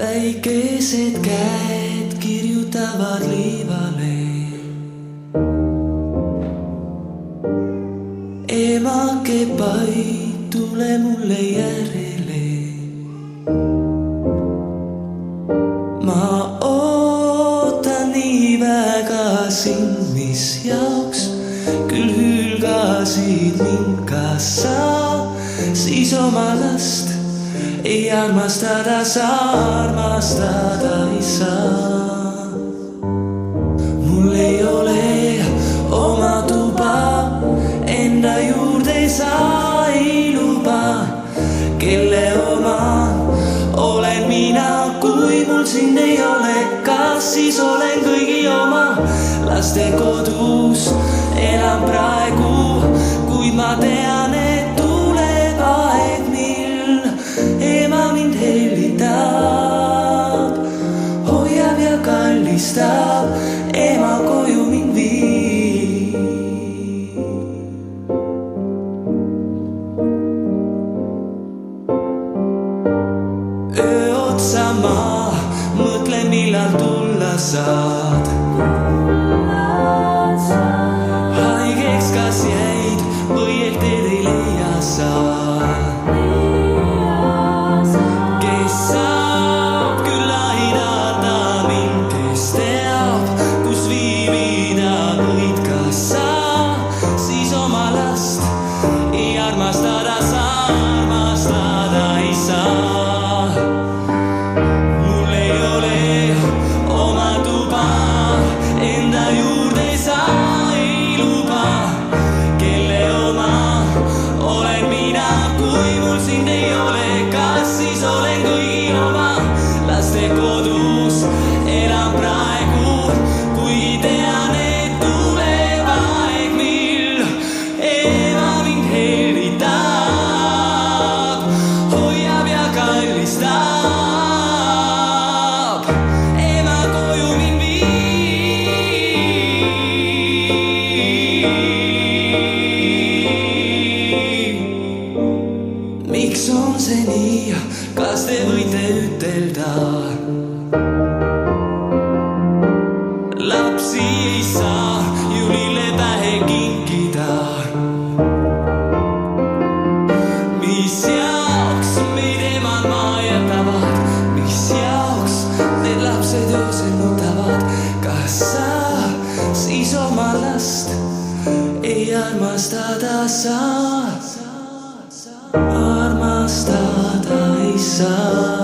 väikesed käed kirjutavad liivale. Emake pai, tule mulle järele. Ma ootan nii väga sind, mis jaoks küll hülgasid mind, kas sa siis oma last ei armastada, sa armastada ei saa. Mul ei ole oma tuba, enda juurde sa ei luba. Kelle oma olen mina, kui mul sind ei ole? Kas siis olen kõigi oma? Laste kodus elan praegu, kuid ma tean, et tuleb aeg, mil ema mind hellitab, hoiab ja kallistab, ema koju mind viib. Öö otsa ma mõtlen, millal tulla saad. Haigeks kas jäid või ehk teed ei leia saad. Kes saab küll aidata mind, kes teab, kus viibida võid, kas sa siis oma last ei armastada, sa armastada ei saa. Mul ei ole oma tuba, enda juurde sa ei luba. Kelle oma olen mina, kui mul sind ei ole? Kas siis olen kõigi oma? Laste kodus elan praegu, kuigi tean, et tuleb aeg, mil ema mind hellitab, hoiab ja kallistab, ema koju mind viib. Miks on see nii, kas te võite ütelda? Lapsi ei saa ju lillepähe kinkida. Mis jaoks meid emad maa jätavad, mis jaoks need lapsed öösel nutavad? Kas sa siis oma last ei armastada saa? Armastada ei saa.